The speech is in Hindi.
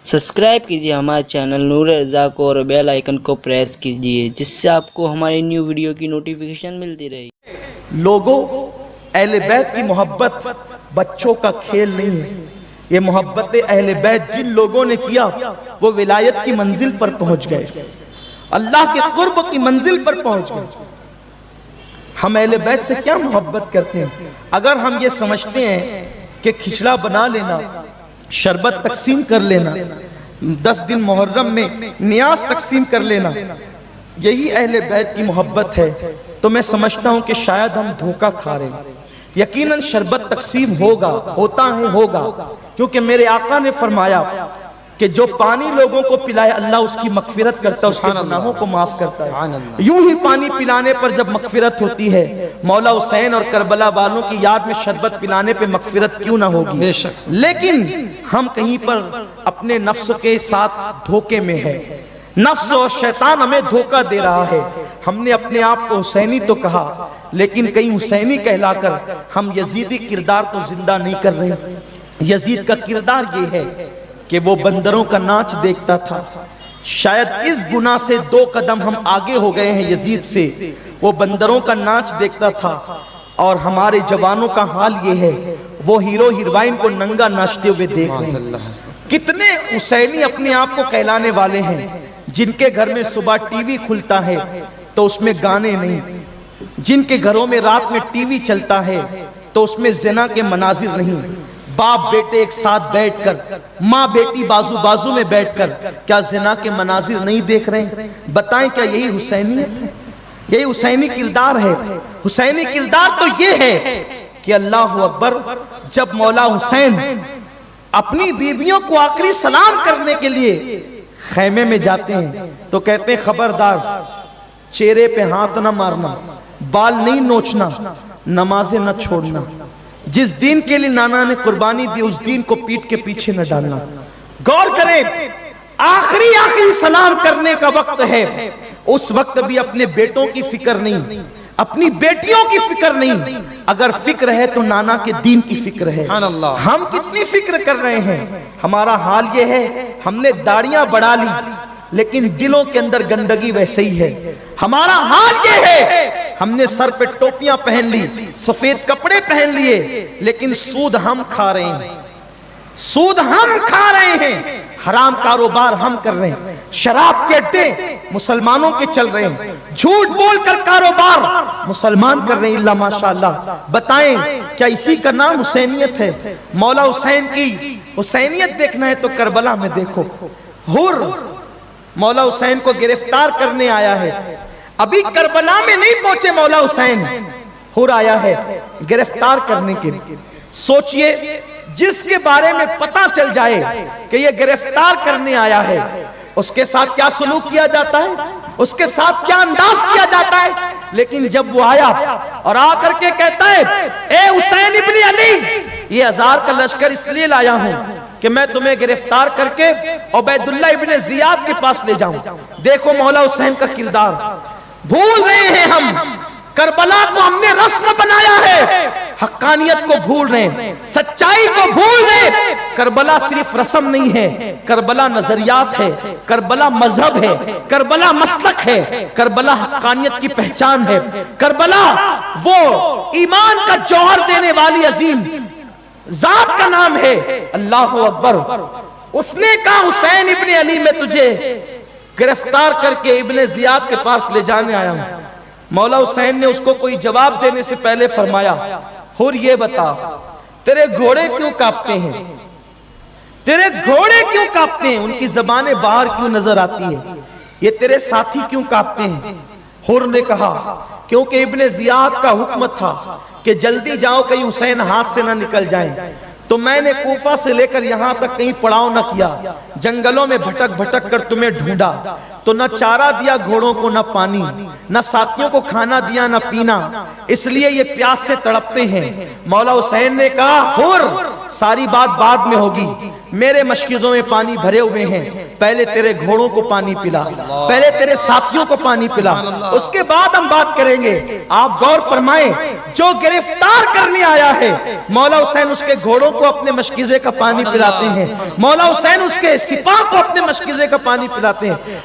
सब्सक्राइब कीजिए हमारे चैनल नूर रज़ा को और बेल आइकन को प्रेस कीजिए, जिससे आपको हमारी न्यू वीडियो की नोटिफिकेशन मिलती रहेगी। लोगों, अहले बैत की मोहब्बत बच्चों का खेल नहीं है। ये मोहब्बत अहले बैत जिन लोगों ने किया वो विलायत की मंजिल पर पहुंच गए, अल्लाह के कुर्ब की मंजिल पर पहुंच गए। हम अहले बैत से क्या मोहब्बत करते हैं? अगर हम ये समझते हैं कि खिचड़ा बना लेना, शरबत तकसीम कर लेना, 10 दिन मुहर्रम में नियाज तकसीम कर लेना, यही अहले बैत की मोहब्बत है, तो मैं समझता हूं कि शायद हम धोखा खा रहे हैं। यकीनन शरबत तकसीम होगा, होता है, होगा, क्योंकि मेरे आका ने फरमाया कि जो पानी लोगों को पिलाए अल्लाह उसकी मगफिरत करता है, उसके गुनाहों को माफ करता है। यूं ही पानी पिलाने पर जब मगफिरत होती है, मौला हुसैन और करबला वालों की याद में शरबत पिलाने पे मगफिरत क्यों ना होगी? लेकिन हम कहीं पर अपने नफ्स के साथ धोखे में है। नफ्स और शैतान हमें धोखा दे रहा है। हमने अपने आप को हुसैनी तो कहा, लेकिन कहीं हुसैनी कहलाकर हम यजीदी किरदार तो जिंदा नहीं कर रहे। यजीद का किरदार ये है कि वो बंदरों का नाच देखता था। शायद इस गुनाह से 2 कदम हम आगे हो गए हैं यजीद से। वो बंदरों का नाच देखता था और हमारे जवानों का हाल ये है, वो हीरो हीरोइन को नंगा नाचते हुए देख रहे हैं। कितने हुसैनी अपने आप को कहलाने वाले हैं जिनके घर में सुबह टीवी खुलता है तो उसमें गाने नहीं, जिनके घरों में रात में टीवी चलता है तो उसमें ज़िना के मनाजिर नहीं। बाप बेटे एक साथ बैठकर, माँ बेटी बाजू बाजू में बैठकर क्या ज़िना के मनाजिर नहीं देख रहे? बताएं, क्या यही हुसैनियत है? यही हुसैनी किरदार है? हुसैनी किरदार तो ये है कि अल्लाह अकबर, जब मौला हुसैन अपनी बीवियों को आखिरी सलाम करने के लिए खैमे में जाते हैं तो कहते हैं, खबरदार चेहरे पे हाथ ना मारना, बाल नहीं नोचना, नमाजें न छोड़ना। जिस दीन के लिए नाना ने कुर्बानी दी उस दीन को पीठ के पीछे न डालना। गौर करें, आखिरी सलाम करने का वक्त है, उस वक्त भी अपने बेटों की फिक्र नहीं, अपनी बेटियों की फिक्र नहीं। अगर फिक्र है तो नाना के दीन की फिक्र है। हम कितनी फिक्र कर रहे हैं? हमारा हाल ये है, हमने दाढ़ियां बढ़ा ली लेकिन दिलों के अंदर गंदगी वैसे ही है। हमारा हाल ये है, हमने सर पे टोपियां पहन ली, सफेद कपड़े पहन लिए, लेकिन सूद हम खा रहे हैं, सूद हम खा रहे हैं, हराम कारोबार हम कर रहे हैं, शराब के अड्डे मुसलमानों के चल रहे हैं, झूठ बोलकर कारोबार मुसलमान कर रहे हैं। इल्ला माशाअल्लाह। बताएं, क्या इसी का नाम हुसैनियत है? मौला हुसैन की हुसैनियत देखना है तो करबला में देखो। हुर मौला हुसैन को गिरफ्तार करने आया है, अभी करबला में नहीं पहुंचे मौला हुसैन, हुर आया है गिरफ्तार करने के लिए। सोचिए, जिसके बारे में पता चल जाए कि ये गिरफ्तार करने आया है, उसके साथ क्या सलूक किया जाता है, उसके साथ क्या अंदाज किया जाता है। लेकिन जब वो आया और आकर के कहता है, ए हुसैन इब्ने अली, ये 1000 का लश्कर इसलिए लाया हूं कि मैं तुम्हें गिरफ्तार करके उबैदुल्लाह इब्ने जियाद के पास ले जाऊं। देखो मौला हुसैन का किरदार। भूल रहे हैं हम, करबला को हमने रस्म बनाया है, हक्कानियत को भूल रहे हैं, सच्चाई को भूल रहे हैं। करबला सिर्फ रस्म नहीं है, करबला नजरियात है, करबला मजहब है, करबला मसलक है, करबला हक्कानियत की पहचान है। करबला वो ईमान का जौहर देने वाली अजीम जात का नाम है। अल्लाह अकबर। उसने कहा, हुसैन इब्ने अली, मैं तुझे गिरफ्तार करके इब्ने जियाद के पास ले जाने आया हूं। मौला हुसैन ने उसको कोई जवाब देने से पहले फरमाया, हुर ये बता, तेरे घोड़े क्यों कांपते हैं? तेरे घोड़े क्यों कांपते हैं? उनकी ज़बानें बाहर क्यों नजर आती है? ये तेरे साथी क्यों कांपते हैं? हुर ने कहा, क्योंकि इब्ने जियाद का हुक्म था कि जल्दी जाओ, कहीं हुसैन हाथ से ना निकल जाए। तो मैंने कूफा से लेकर यहां तक कहीं पड़ाव न किया, जंगलों में भटक भटक कर तुम्हें ढूंढा, तो न चारा दिया घोड़ों को, न पानी, न साथियों को खाना दिया, न पीना, इसलिए ये प्यास से तड़पते हैं। मौला हुसैन ने कहा, हुर, सारी बात बाद में होगी। मेरे मशकीज़ों में पानी भरे हुए हैं, पहले तेरे घोड़ों को पानी पिला, पहले तेरे साथियों को पानी पिला, उसके बाद हम बात करेंगे। आप गौर फरमाएं, जो गिरफ्तार करने आया है मौला हुसैन उसके घोड़ों को अपने मशकीज़े का पानी पिलाते हैं, मौला हुसैन उसके सिपाह को अपने मशकीज़े का पानी पिलाते हैं।